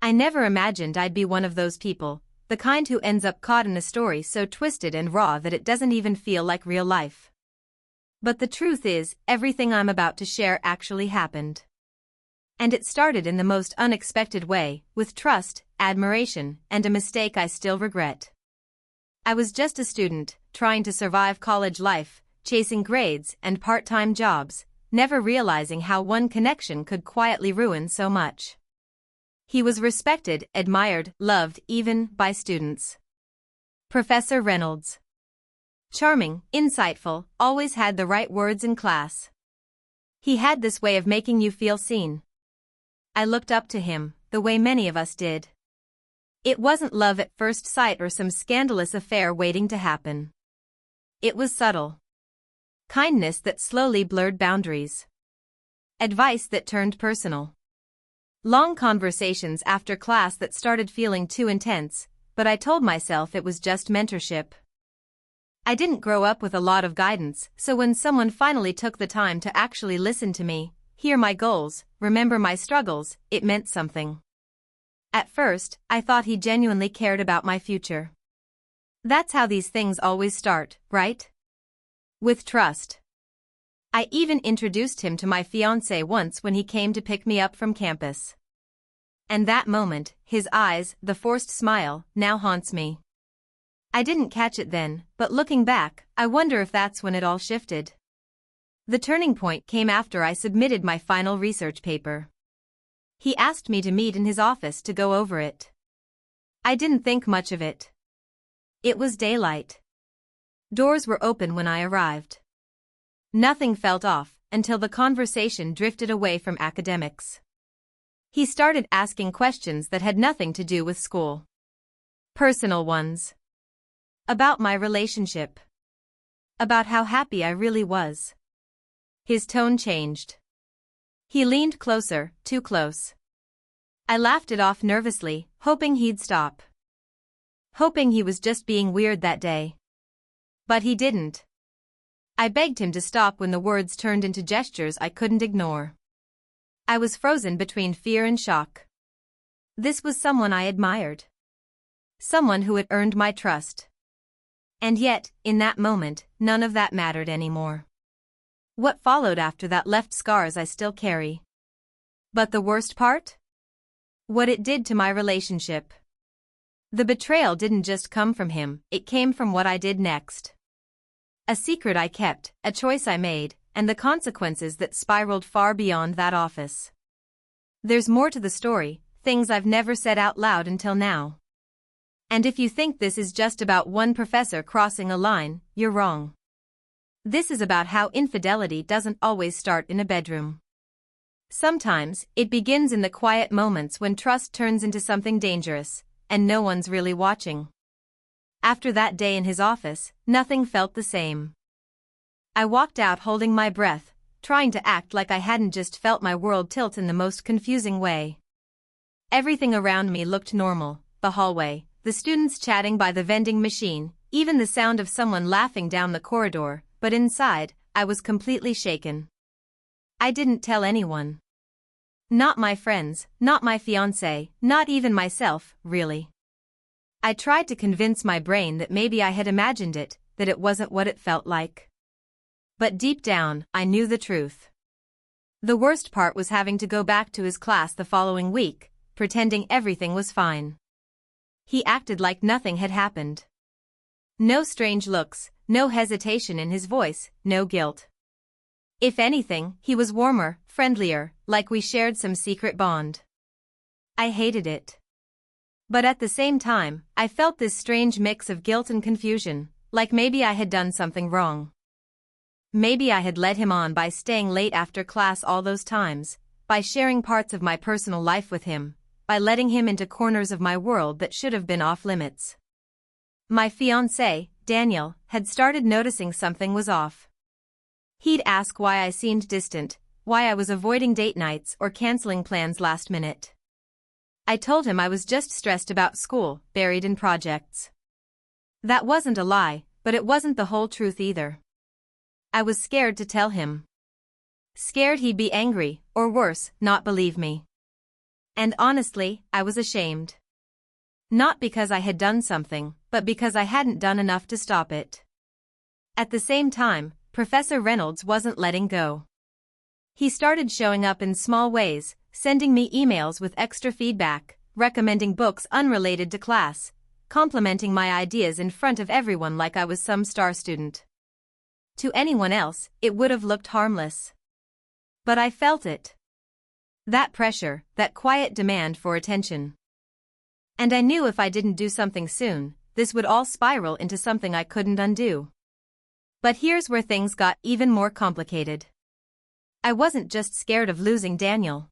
I never imagined I'd be one of those people, the kind who ends up caught in a story so twisted and raw that it doesn't even feel like real life. But the truth is, everything I'm about to share actually happened. And it started in the most unexpected way, with trust, admiration, and a mistake I still regret. I was just a student, trying to survive college life, chasing grades and part-time jobs, never realizing how one connection could quietly ruin so much. He was respected, admired, loved even by students. Professor Reynolds. Charming, insightful, always had the right words in class. He had this way of making you feel seen. I looked up to him, the way many of us did. It wasn't love at first sight or some scandalous affair waiting to happen. It was subtle. Kindness that slowly blurred boundaries. Advice that turned personal. Long conversations after class that started feeling too intense, but I told myself it was just mentorship. I didn't grow up with a lot of guidance, so when someone finally took the time to actually listen to me, hear my goals, remember my struggles, it meant something. At first, I thought he genuinely cared about my future. That's how these things always start, right? With trust. I even introduced him to my fiancé once when he came to pick me up from campus. And that moment, his eyes, the forced smile, now haunts me. I didn't catch it then, but looking back, I wonder if that's when it all shifted. The turning point came after I submitted my final research paper. He asked me to meet in his office to go over it. I didn't think much of it. It was daylight. Doors were open when I arrived. Nothing felt off until the conversation drifted away from academics. He started asking questions that had nothing to do with school. Personal ones. About my relationship. About how happy I really was. His tone changed. He leaned closer, too close. I laughed it off nervously, hoping he'd stop. Hoping he was just being weird that day. But he didn't. I begged him to stop when the words turned into gestures I couldn't ignore. I was frozen between fear and shock. This was someone I admired. Someone who had earned my trust. And yet, in that moment, none of that mattered anymore. What followed after that left scars I still carry. But the worst part? What it did to my relationship. The betrayal didn't just come from him, it came from what I did next. A secret I kept, a choice I made, and the consequences that spiraled far beyond that office. There's more to the story, things I've never said out loud until now. And if you think this is just about one professor crossing a line, you're wrong. This is about how infidelity doesn't always start in a bedroom. Sometimes, it begins in the quiet moments when trust turns into something dangerous, and no one's really watching. After that day in his office, nothing felt the same. I walked out holding my breath, trying to act like I hadn't just felt my world tilt in the most confusing way. Everything around me looked normal, the hallway, the students chatting by the vending machine, even the sound of someone laughing down the corridor, but inside, I was completely shaken. I didn't tell anyone. Not my friends, not my fiancé, not even myself, really. I tried to convince my brain that maybe I had imagined it, that it wasn't what it felt like. But deep down, I knew the truth. The worst part was having to go back to his class the following week, pretending everything was fine. He acted like nothing had happened. No strange looks, no hesitation in his voice, no guilt. If anything, he was warmer, friendlier, like we shared some secret bond. I hated it. But at the same time, I felt this strange mix of guilt and confusion, like maybe I had done something wrong. Maybe I had led him on by staying late after class all those times, by sharing parts of my personal life with him, by letting him into corners of my world that should have been off limits. My fiancé, Daniel, had started noticing something was off. He'd ask why I seemed distant, why I was avoiding date nights or canceling plans last minute. I told him I was just stressed about school, buried in projects. That wasn't a lie, but it wasn't the whole truth either. I was scared to tell him. Scared he'd be angry, or worse, not believe me. And honestly, I was ashamed. Not because I had done something, but because I hadn't done enough to stop it. At the same time, Professor Reynolds wasn't letting go. He started showing up in small ways, sending me emails with extra feedback, recommending books unrelated to class, complimenting my ideas in front of everyone like I was some star student. To anyone else, it would have looked harmless. But I felt it. That pressure, that quiet demand for attention. And I knew if I didn't do something soon, this would all spiral into something I couldn't undo. But here's where things got even more complicated. I wasn't just scared of losing Daniel.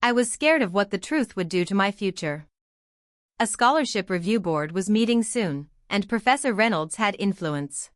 I was scared of what the truth would do to my future. A scholarship review board was meeting soon, and Professor Reynolds had influence.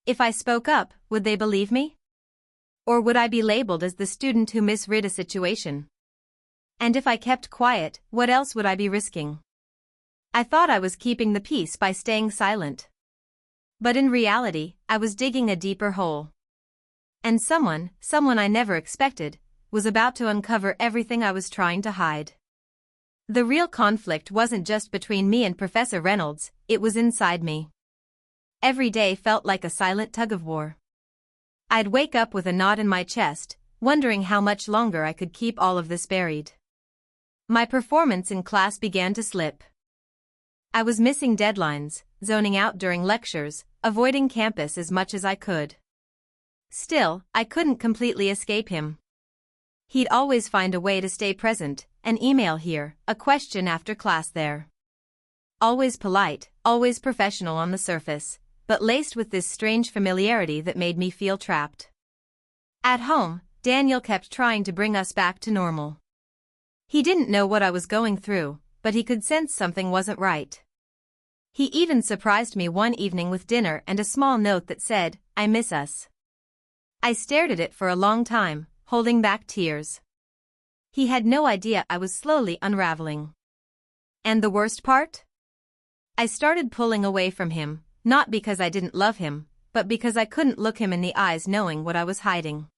If I spoke up, would they believe me? Or would I be labeled as the student who misread a situation? And if I kept quiet, what else would I be risking? I thought I was keeping the peace by staying silent. But in reality, I was digging a deeper hole. And someone I never expected, was about to uncover everything I was trying to hide. The real conflict wasn't just between me and Professor Reynolds, it was inside me. Every day felt like a silent tug-of-war. I'd wake up with a knot in my chest, wondering how much longer I could keep all of this buried. My performance in class began to slip. I was missing deadlines, zoning out during lectures, avoiding campus as much as I could. Still, I couldn't completely escape him. He'd always find a way to stay present, an email here, a question after class there. Always polite, always professional on the surface, but laced with this strange familiarity that made me feel trapped. At home, Daniel kept trying to bring us back to normal. He didn't know what I was going through, but he could sense something wasn't right. He even surprised me one evening with dinner and a small note that said, "I miss us." I stared at it for a long time, holding back tears. He had no idea I was slowly unraveling. And the worst part? I started pulling away from him, not because I didn't love him, but because I couldn't look him in the eyes knowing what I was hiding.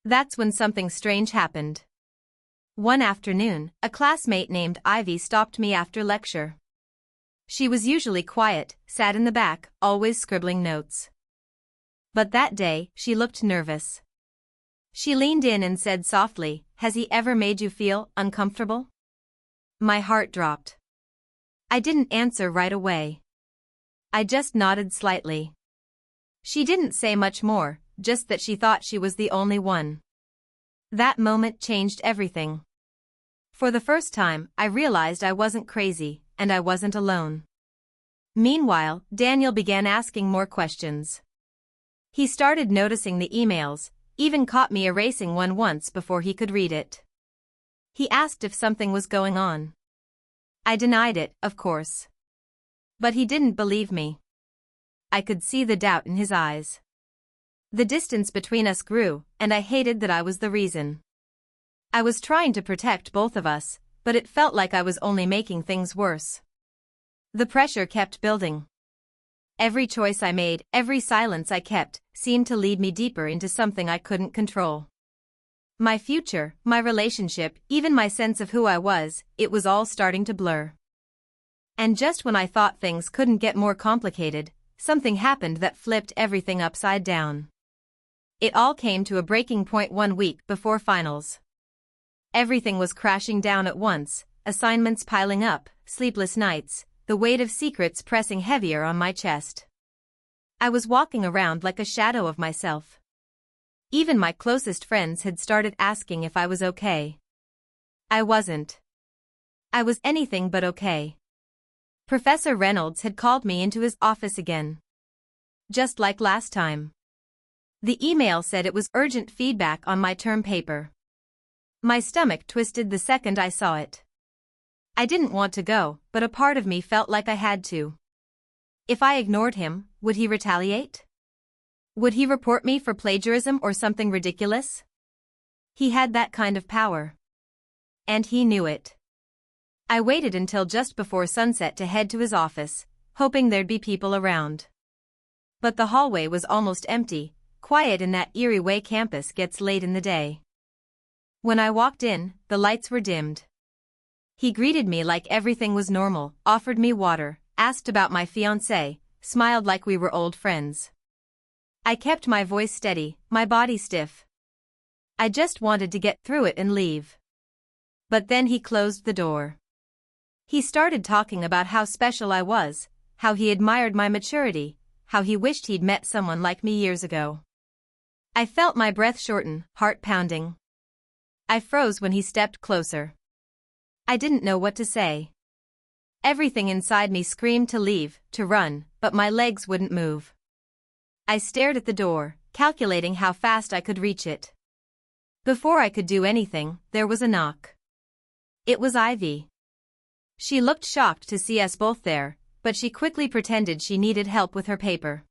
That's when something strange happened. One afternoon, a classmate named Ivy stopped me after lecture. She was usually quiet, sat in the back, always scribbling notes. But that day, she looked nervous. She leaned in and said softly, "Has he ever made you feel uncomfortable?" My heart dropped. I didn't answer right away. I just nodded slightly. She didn't say much more, just that she thought she was the only one. That moment changed everything. For the first time, I realized I wasn't crazy, and I wasn't alone. Meanwhile, Daniel began asking more questions. He started noticing the emails, even caught me erasing one once before he could read it. He asked if something was going on. I denied it, of course. But he didn't believe me. I could see the doubt in his eyes. The distance between us grew, and I hated that I was the reason. I was trying to protect both of us, but it felt like I was only making things worse. The pressure kept building. Every choice I made, every silence I kept, seemed to lead me deeper into something I couldn't control. My future, my relationship, even my sense of who I was, it was all starting to blur. And just when I thought things couldn't get more complicated, something happened that flipped everything upside down. It all came to a breaking point one week before finals. Everything was crashing down at once, assignments piling up, sleepless nights, the weight of secrets pressing heavier on my chest. I was walking around like a shadow of myself. Even my closest friends had started asking if I was okay. I wasn't. I was anything but okay. Professor Reynolds had called me into his office again. Just like last time. The email said it was urgent feedback on my term paper. My stomach twisted the second I saw it. I didn't want to go, but a part of me felt like I had to. If I ignored him, would he retaliate? Would he report me for plagiarism or something ridiculous? He had that kind of power. And he knew it. I waited until just before sunset to head to his office, hoping there'd be people around. But the hallway was almost empty, quiet in that eerie way campus gets late in the day. When I walked in, the lights were dimmed. He greeted me like everything was normal, offered me water, asked about my fiancé, smiled like we were old friends. I kept my voice steady, my body stiff. I just wanted to get through it and leave. But then he closed the door. He started talking about how special I was, how he admired my maturity, how he wished he'd met someone like me years ago. I felt my breath shorten, heart pounding. I froze when he stepped closer. I didn't know what to say. Everything inside me screamed to leave, to run, but my legs wouldn't move. I stared at the door, calculating how fast I could reach it. Before I could do anything, there was a knock. It was Ivy. She looked shocked to see us both there, but she quickly pretended she needed help with her paper.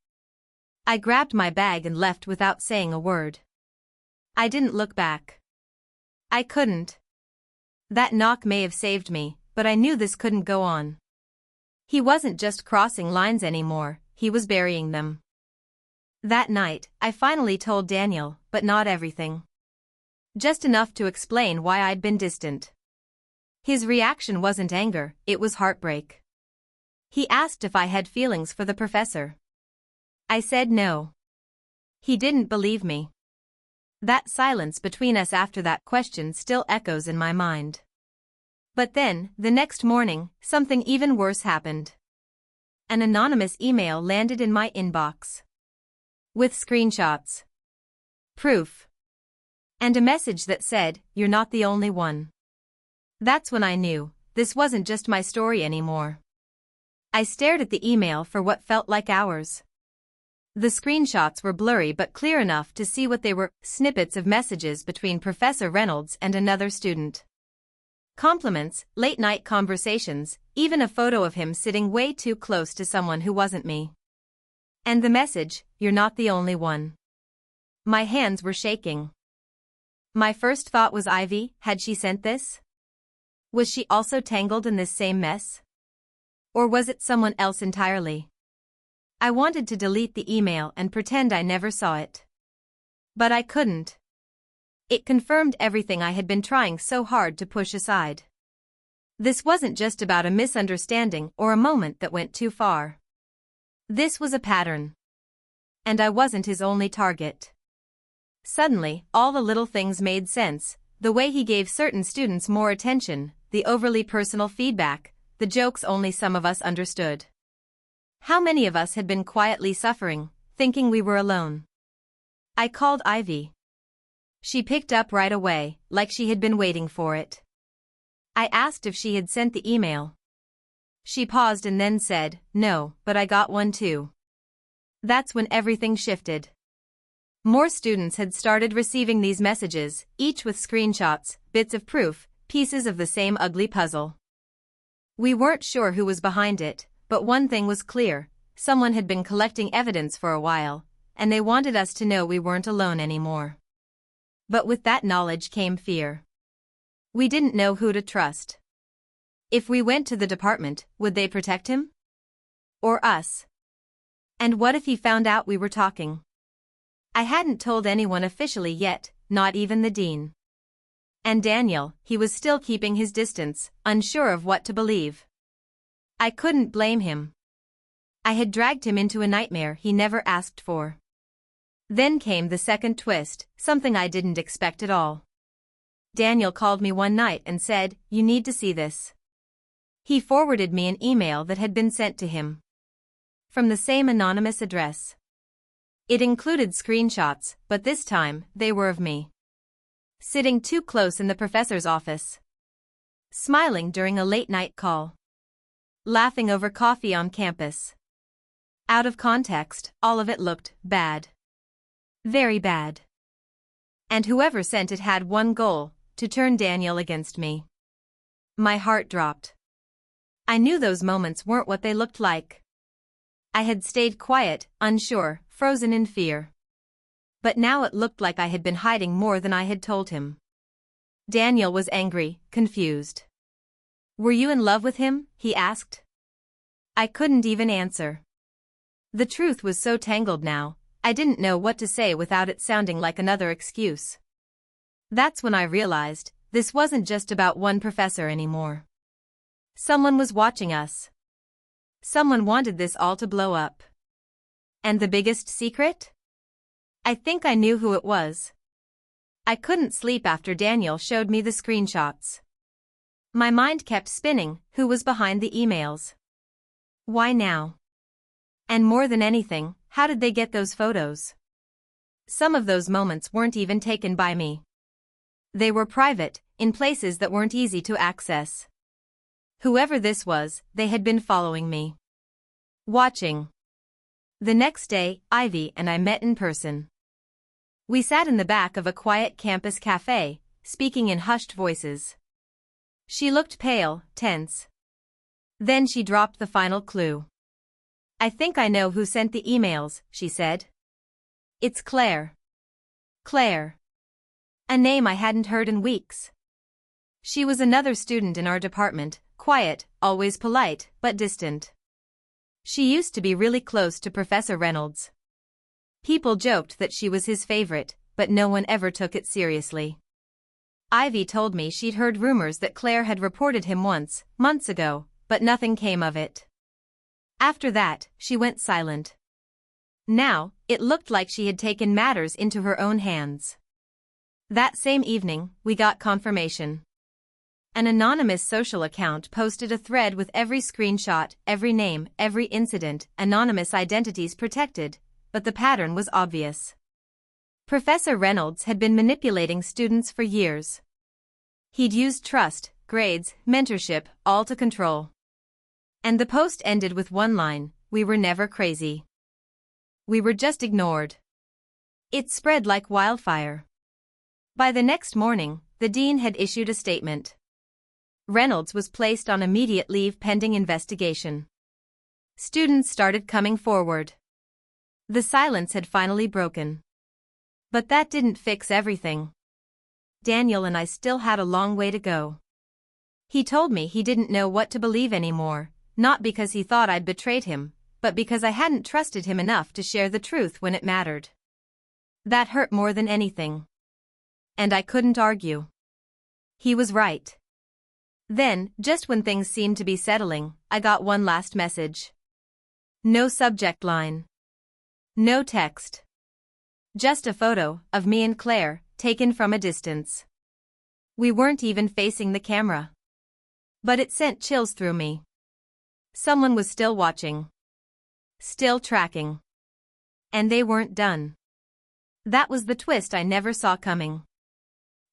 I grabbed my bag and left without saying a word. I didn't look back. I couldn't. That knock may have saved me, but I knew this couldn't go on. He wasn't just crossing lines anymore, he was burying them. That night, I finally told Daniel, but not everything. Just enough to explain why I'd been distant. His reaction wasn't anger, it was heartbreak. He asked if I had feelings for the professor. I said no. He didn't believe me. That silence between us after that question still echoes in my mind. But then, the next morning, something even worse happened. An anonymous email landed in my inbox. With screenshots. Proof. And a message that said, "You're not the only one." That's when I knew, this wasn't just my story anymore. I stared at the email for what felt like hours. The screenshots were blurry but clear enough to see what they were, snippets of messages between Professor Reynolds and another student. Compliments, late-night conversations, even a photo of him sitting way too close to someone who wasn't me. And the message, "You're not the only one." My hands were shaking. My first thought was Ivy, had she sent this? Was she also tangled in this same mess? Or was it someone else entirely? I wanted to delete the email and pretend I never saw it. But I couldn't. It confirmed everything I had been trying so hard to push aside. This wasn't just about a misunderstanding or a moment that went too far. This was a pattern. And I wasn't his only target. Suddenly, all the little things made sense, the way he gave certain students more attention, the overly personal feedback, the jokes only some of us understood. How many of us had been quietly suffering, thinking we were alone? I called Ivy. She picked up right away, like she had been waiting for it. I asked if she had sent the email. She paused and then said, "No, but I got one too." That's when everything shifted. More students had started receiving these messages, each with screenshots, bits of proof, pieces of the same ugly puzzle. We weren't sure who was behind it, but one thing was clear, someone had been collecting evidence for a while, and they wanted us to know we weren't alone anymore. But with that knowledge came fear. We didn't know who to trust. If we went to the department, would they protect him? Or us? And what if he found out we were talking? I hadn't told anyone officially yet, not even the dean. And Daniel, he was still keeping his distance, unsure of what to believe. I couldn't blame him. I had dragged him into a nightmare he never asked for. Then came the second twist, something I didn't expect at all. Daniel called me one night and said, "You need to see this." He forwarded me an email that had been sent to him. From the same anonymous address. It included screenshots, but this time, they were of me. Sitting too close in the professor's office. Smiling during a late-night call. Laughing over coffee on campus. Out of context, all of it looked bad. Very bad. And whoever sent it had one goal, to turn Daniel against me. My heart dropped. I knew those moments weren't what they looked like. I had stayed quiet, unsure, frozen in fear. But now it looked like I had been hiding more than I had told him. Daniel was angry, confused. "Were you in love with him?" he asked. I couldn't even answer. The truth was so tangled now, I didn't know what to say without it sounding like another excuse. That's when I realized this wasn't just about one professor anymore. Someone was watching us. Someone wanted this all to blow up. And the biggest secret? I think I knew who it was. I couldn't sleep after Daniel showed me the screenshots. My mind kept spinning, who was behind the emails? Why now? And more than anything, how did they get those photos? Some of those moments weren't even taken by me. They were private, in places that weren't easy to access. Whoever this was, they had been following me. Watching. The next day, Ivy and I met in person. We sat in the back of a quiet campus cafe, speaking in hushed voices. She looked pale, tense. Then she dropped the final clue. "I think I know who sent the emails," she said. "It's Claire." Claire. A name I hadn't heard in weeks. She was another student in our department, quiet, always polite, but distant. She used to be really close to Professor Reynolds. People joked that she was his favorite, but no one ever took it seriously. Ivy told me she'd heard rumors that Claire had reported him once, months ago, but nothing came of it. After that, she went silent. Now, it looked like she had taken matters into her own hands. That same evening, we got confirmation. An anonymous social account posted a thread with every screenshot, every name, every incident, anonymous identities protected, but the pattern was obvious. Professor Reynolds had been manipulating students for years. He'd used trust, grades, mentorship, all to control. And the post ended with one line: "We were never crazy. We were just ignored." It spread like wildfire. By the next morning, the dean had issued a statement. Reynolds was placed on immediate leave pending investigation. Students started coming forward. The silence had finally broken. But that didn't fix everything. Daniel and I still had a long way to go. He told me he didn't know what to believe anymore, not because he thought I'd betrayed him, but because I hadn't trusted him enough to share the truth when it mattered. That hurt more than anything. And I couldn't argue. He was right. Then, just when things seemed to be settling, I got one last message. No subject line. No text. Just a photo of me and Claire, taken from a distance. We weren't even facing the camera. But it sent chills through me. Someone was still watching. Still tracking. And they weren't done. That was the twist I never saw coming.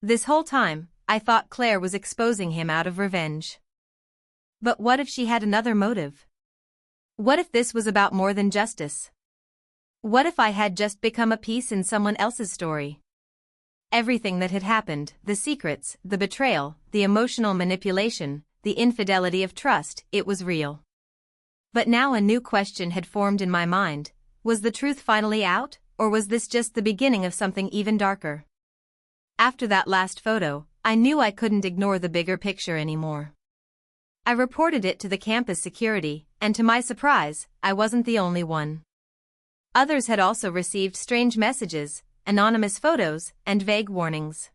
This whole time, I thought Claire was exposing him out of revenge. But what if she had another motive? What if this was about more than justice? What if I had just become a piece in someone else's story? Everything that had happened, the secrets, the betrayal, the emotional manipulation, the infidelity of trust, it was real. But now a new question had formed in my mind. Was the truth finally out, or was this just the beginning of something even darker? After that last photo, I knew I couldn't ignore the bigger picture anymore. I reported it to the campus security, and to my surprise, I wasn't the only one. Others had also received strange messages, anonymous photos, and vague warnings.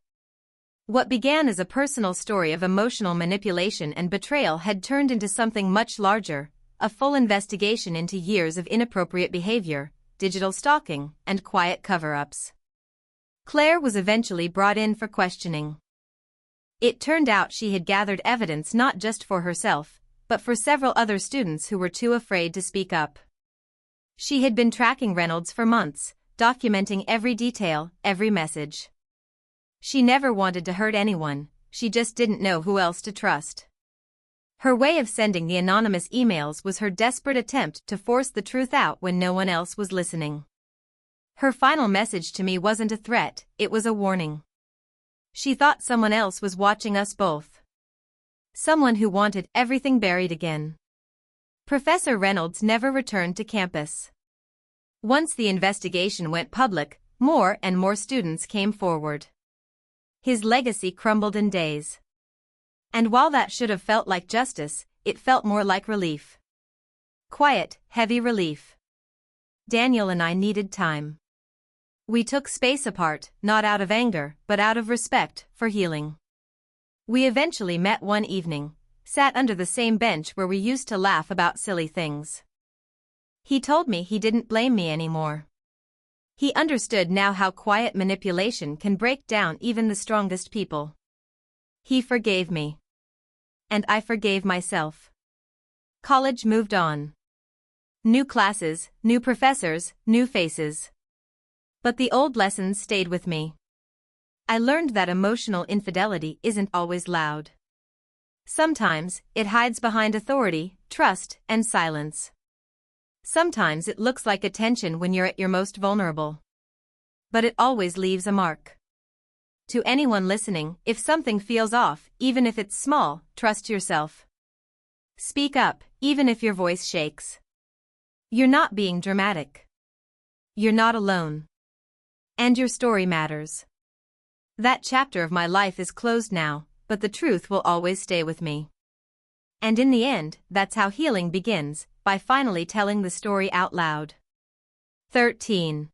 What began as a personal story of emotional manipulation and betrayal had turned into something much larger, a full investigation into years of inappropriate behavior, digital stalking, and quiet cover-ups. Claire was eventually brought in for questioning. It turned out she had gathered evidence not just for herself, but for several other students who were too afraid to speak up. She had been tracking Reynolds for months, documenting every detail, every message. She never wanted to hurt anyone, she just didn't know who else to trust. Her way of sending the anonymous emails was her desperate attempt to force the truth out when no one else was listening. Her final message to me wasn't a threat, it was a warning. She thought someone else was watching us both. Someone who wanted everything buried again. Professor Reynolds never returned to campus. Once the investigation went public, more and more students came forward. His legacy crumbled in days. And while that should have felt like justice, it felt more like relief. Quiet, heavy relief. Daniel and I needed time. We took space apart, not out of anger, but out of respect for healing. We eventually met one evening, sat under the same bench where we used to laugh about silly things. He told me he didn't blame me anymore. He understood now how quiet manipulation can break down even the strongest people. He forgave me. And I forgave myself. College moved on. New classes, new professors, new faces. But the old lessons stayed with me. I learned that emotional infidelity isn't always loud. Sometimes, it hides behind authority, trust, and silence. Sometimes it looks like attention when you're at your most vulnerable. But it always leaves a mark. To anyone listening, if something feels off, even if it's small, trust yourself. Speak up, even if your voice shakes. You're not being dramatic. You're not alone. And your story matters. That chapter of my life is closed now, but the truth will always stay with me. And in the end, that's how healing begins, by finally telling the story out loud. 13.